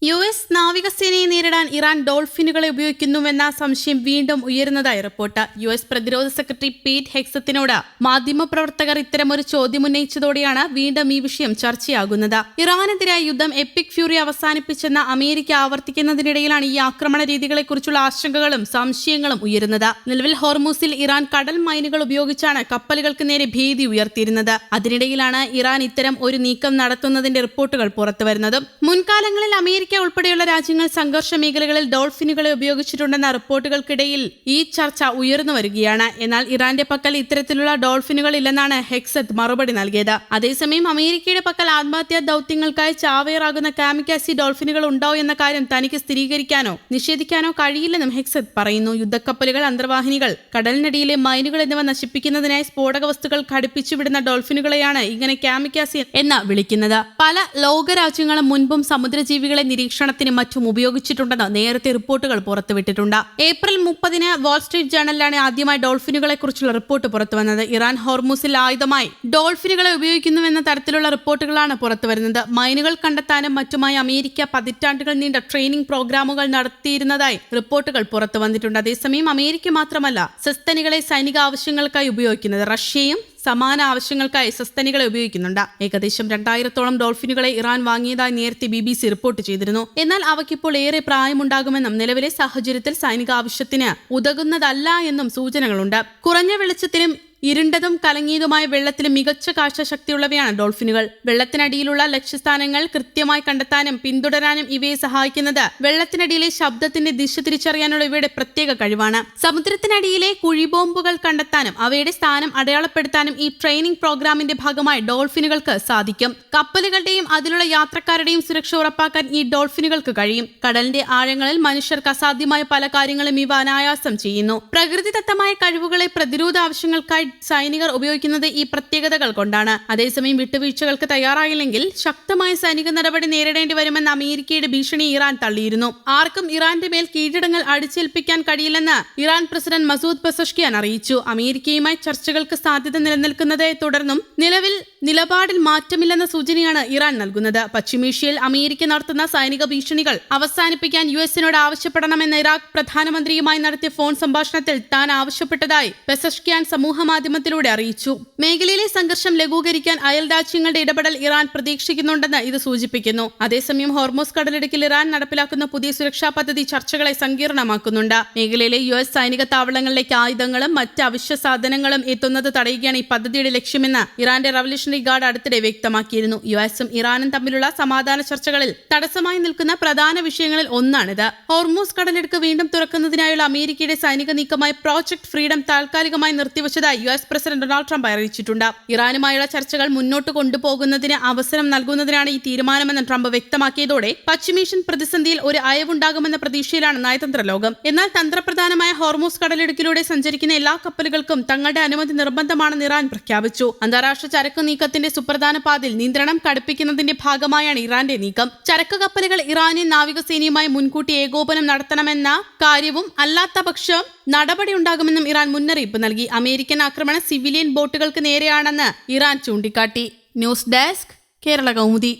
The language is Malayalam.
US നാവികസേനയെ നേരിടാൻ ഇറാൻ ഡോൾഫിനുകളെ ഉപയോഗിക്കുന്നുവെന്ന സംശയം വീണ്ടും ഉയരുന്നതായി റിപ്പോർട്ട്. US പ്രതിരോധ സെക്രട്ടറി പീറ്റ് ഹെക്സത്തിനോട് മാധ്യമപ്രവർത്തകർ ഇത്തരമൊരു ചോദ്യം ഉന്നയിച്ചതോടെയാണ് വീണ്ടും ഈ വിഷയം ചർച്ചയാകുന്നത്. ഇറാനെതിരായ യുദ്ധം എപ്പിക് ഫ്യൂറി അവസാനിപ്പിച്ചെന്ന അമേരിക്ക ആവർത്തിക്കുന്നതിനിടയിലാണ് ഈ ആക്രമണ രീതികളെക്കുറിച്ചുള്ള ആശങ്കകളും സംശയങ്ങളും ഉയരുന്നത്. നിലവിൽ ഹോർമൂസിൽ ഇറാൻ കടൽ മൈനുകൾ ഉപയോഗിച്ചാണ് കപ്പലുകൾക്ക് നേരെ ഭീതി ഉയർത്തിയിരുന്നത്. അതിനിടയിലാണ് ഇറാൻ ഇത്തരം ഒരു നീക്കം നടത്തുന്നതിന്റെ റിപ്പോർട്ടുകൾ പുറത്തുവരുന്നത്. മുൻകാലങ്ങളിൽ അമേരിക്ക ഉൾപ്പെടെയുള്ള രാജ്യങ്ങൾ സംഘർഷ മേഖലകളിൽ ഡോൾഫിനുകളെ ഉപയോഗിച്ചിട്ടുണ്ടെന്ന റിപ്പോർട്ടുകൾക്കിടയിൽ ഈ ചർച്ച ഉയർന്നു വരികയാണ്. എന്നാൽ ഇറാന്റെ പക്കൽ ഇത്തരത്തിലുള്ള ഡോൾഫിനുകൾ ഇല്ലെന്നാണ് ഹെക്സത്ത് മറുപടി നൽകിയത്. അതേസമയം അമേരിക്കയുടെ പക്കൽ ആത്മഹത്യാ ദൌത്യങ്ങൾക്കായി ചാവേറാകുന്ന കാമിക്കാസി ഡോൾഫിനുകൾ ഉണ്ടോ എന്ന കാര്യം തനിക്ക് സ്ഥിരീകരിക്കാനോ നിഷേധിക്കാനോ കഴിയില്ലെന്നും ഹെക്സത്ത് പറയുന്നു. യുദ്ധക്കപ്പലുകൾ, അന്തർവാഹിനികൾ, കടലിനടിയിലെ മൈനുകൾ എന്നിവ നശിപ്പിക്കുന്നതിനായി സ്ഫോടക വസ്തുക്കൾ ഘടിപ്പിച്ചുവിടുന്ന ഡോൾഫിനുകളെയാണ് ഇങ്ങനെ കാമിക്കാസി എന്ന് വിളിക്കുന്നത്. പല ലോകരാജ്യങ്ങളും മുൻപും സമുദ്രജീവികളെ നിരീക്ഷണത്തിനും മറ്റും ഉപയോഗിച്ചിട്ടുണ്ടെന്ന് നേരത്തെ റിപ്പോർട്ടുകൾ പുറത്തുവിട്ടിട്ടുണ്ട്. ഏപ്രിൽ 30 വാൾസ്ട്രീറ്റ് ജേണലിലാണ് ആദ്യമായി ഡോൾഫിനുകളെ കുറിച്ചുള്ള റിപ്പോർട്ട് പുറത്തുവന്നത്. ഇറാൻ ഹോർമൂസിൽ ആയുധമായി ഡോൾഫിനുകളെ ഉപയോഗിക്കുന്നുവെന്ന തരത്തിലുള്ള റിപ്പോർട്ടുകളാണ് പുറത്തുവരുന്നത്. മൈനുകൾ കണ്ടെത്താനും മറ്റുമായി അമേരിക്ക പതിറ്റാണ്ടുകൾ നീണ്ട ട്രെയിനിംഗ് പ്രോഗ്രാമുകൾ നടത്തിയിരുന്നതായി റിപ്പോർട്ടുകൾ പുറത്തു വന്നിട്ടുണ്ട്. അതേസമയം അമേരിക്ക മാത്രമല്ല സസ്തനികളെ സൈനിക ആവശ്യങ്ങൾക്കായി ഉപയോഗിക്കുന്നത്. റഷ്യയും സമാന ആവശ്യങ്ങൾക്കായി സസ്തനികളെ ഉപയോഗിക്കുന്നുണ്ട്. ഏകദേശം 2000-ഓളം ഡോൾഫിനുകളെ ഇറാൻ വാങ്ങിയതായി നേരത്തെ BBC റിപ്പോർട്ട് ചെയ്തിരുന്നു. എന്നാൽ അവയ്ക്കിപ്പോൾ ഏറെ പ്രായമുണ്ടാകുമെന്നും നിലവിലെ സാഹചര്യത്തിൽ സൈനിക ആവശ്യത്തിന് ഉതകുന്നതല്ല എന്നും സൂചനകളുണ്ട്. കുറഞ്ഞ വെളിച്ചത്തിലും ഇരുണ്ടതും കലങ്ങിയതുമായ വെള്ളത്തിലും മികച്ച കാഴ്ചശക്തിയുള്ളവയാണ് ഡോൾഫിനുകൾ. വെള്ളത്തിനടിയിലുള്ള ലക്ഷ്യസ്ഥാനങ്ങൾ കൃത്യമായി കണ്ടെത്താനും പിന്തുടരാനും ഇവയെ സഹായിക്കുന്നത് വെള്ളത്തിനടിയിലെ ശബ്ദത്തിന്റെ ദിശ തിരിച്ചറിയാനുള്ള ഇവയുടെ പ്രത്യേക കഴിവാണ്. സമുദ്രത്തിനടിയിലെ കുഴിബോംബുകൾ കണ്ടെത്താനും അവയുടെ സ്ഥാനം അടയാളപ്പെടുത്താനും ഈ ട്രെയിനിംഗ് പ്രോഗ്രാമിന്റെ ഭാഗമായി ഡോൾഫിനുകൾക്ക് സാധിക്കും. കപ്പലുകളുടെയും അതിലുള്ള യാത്രക്കാരുടെയും സുരക്ഷ ഉറപ്പാക്കാൻ ഈ ഡോൾഫിനുകൾക്ക് കഴിയും. കടലിന്റെ ആഴങ്ങളിൽ മനുഷ്യർക്ക് അസാധ്യമായ പല കാര്യങ്ങളും ഇവ അനായാസം ചെയ്യുന്നു. പ്രകൃതിദത്തമായ കഴിവുകളെ പ്രതിരോധ ആവശ്യങ്ങൾക്കായി സൈനികർ ഉപയോഗിക്കുന്നത് ഈ പ്രത്യേകതകൾ കൊണ്ടാണ്. അതേസമയം വിട്ടുവീഴ്ചകൾക്ക് തയ്യാറായില്ലെങ്കിൽ ശക്തമായ സൈനിക നടപടി നേരിടേണ്ടി വരുമെന്ന് അമേരിക്കയുടെ ഭീഷണി ഇറാൻ തള്ളിയിരുന്നു. ആർക്കും ഇറാന്റെ മേൽ കീഴടങ്ങൽ അടിച്ചേൽപ്പിക്കാൻ കഴിയില്ലെന്ന് ഇറാൻ പ്രസിഡന്റ് മസൂദ് പെസഷ്കിയാൻ അറിയിച്ചു. അമേരിക്കയുമായി ചർച്ചകൾക്ക് സാധ്യത നിലനിൽക്കുന്നതെ തുടർന്നും നിലവിൽ നിലപാടിൽ മാറ്റമില്ലെന്ന സൂചനയാണ് ഇറാൻ നൽകുന്നത്. പശ്ചിമേഷ്യയിൽ അമേരിക്ക നടത്തുന്ന സൈനിക ഭീഷണികൾ അവസാനിപ്പിക്കാൻ US-നോട് ആവശ്യപ്പെടണമെന്ന് ഇറാഖ് പ്രധാനമന്ത്രിയുമായി നടത്തിയ ഫോൺ സംഭാഷണത്തിൽ താൻ ആവശ്യപ്പെട്ടതായി പെസഷ്കിയാൻ സമൂഹമാധ്യമത്തിലൂടെ അറിയിച്ചു. മേഖലയിലെ സംഘർഷം ലഘൂകരിക്കാൻ അയൽ രാജ്യങ്ങളുടെ ഇടപെടൽ ഇറാൻ പ്രതീക്ഷിക്കുന്നുണ്ടെന്ന് ഇത് സൂചിപ്പിക്കുന്നു. അതേസമയം ഹോർമൂസ് കടലിടുക്കിൽ ഇറാൻ നടപ്പിലാക്കുന്ന പുതിയ സുരക്ഷാ പദ്ധതി ചർച്ചകളെ സങ്കീർണമാക്കുന്നുണ്ട്. മേഖലയിലെ US സൈനിക താവളങ്ങളിലേക്ക് ആയുധങ്ങളും മറ്റ് അവശ്യ സാധനങ്ങളും എത്തുന്നത് തടയുകയാണ് ഈ പദ്ധതിയുടെ ലക്ഷ്യമെന്ന് ഇറാന്റെ റവല്യൂഷണറി ഗാർഡ് അടുത്തിടെ വ്യക്തമാക്കിയിരുന്നു. US-ഉം ഇറാനും തമ്മിലുള്ള സമാധാന ചർച്ചകളിൽ തടസ്സമായി നിൽക്കുന്ന പ്രധാന വിഷയങ്ങളിൽ ഒന്നാണിത്. ഹോർമൂസ് കടലിടുക്ക് വീണ്ടും തുറക്കുന്നതിനായുള്ള അമേരിക്കയുടെ സൈനിക നീക്കമായ പ്രോജക്ട് ഫ്രീഡം താൽക്കാലികമായി നിർത്തിവച്ചതായി US പ്രസിഡന്റ് ഡൊണാൾഡ് ട്രംപ് അറിയിച്ചിട്ടുണ്ട്. ഇറാനുമായുള്ള ചർച്ചകൾ മുന്നോട്ട് കൊണ്ടുപോകുന്നതിന് അവസരം നൽകുന്നതിനാണ് ഈ തീരുമാനമെന്ന് ട്രംപ് വ്യക്തമാക്കിയതോടെ പശ്ചിമേഷ്യൻ പ്രതിസന്ധിയിൽ ഒരു അയവുണ്ടാകുമെന്ന പ്രതീക്ഷയിലാണ് നയതന്ത്ര ലോകം. എന്നാൽ തന്ത്രപ്രധാനമായ ഹോർമൂസ് കടലിടുക്കിലൂടെ സഞ്ചരിക്കുന്ന എല്ലാ കപ്പലുകൾക്കും തങ്ങളുടെ അനുമതി നിർബന്ധമാണെന്ന് ഇറാൻ പ്രഖ്യാപിച്ചു. അന്താരാഷ്ട്ര ചരക്ക് നീക്കത്തിന്റെ സുപ്രധാന പാതയിൽ നിയന്ത്രണം കടുപ്പിക്കുന്നതിന്റെ ഭാഗമായാണ് ഇറാന്റെ നീക്കം. ചരക്ക് കപ്പലുകൾ ഇറാനിയൻ നാവികസേനയുമായി മുൻകൂട്ടി ഏകോപനം നടത്തണമെന്ന കാര്യവും അല്ലാത്ത പക്ഷം നടപടിയുണ്ടാകുമെന്നും ഇറാൻ മുന്നറിയിപ്പ് നൽകി. അമേരിക്കൻ ആക്രമണം സിവിലിയൻ ബോട്ടുകൾക്ക് നേരെയാണെന്ന് ഇറാൻ ചൂണ്ടിക്കാട്ടി. News desk, Kerala Kaumudi.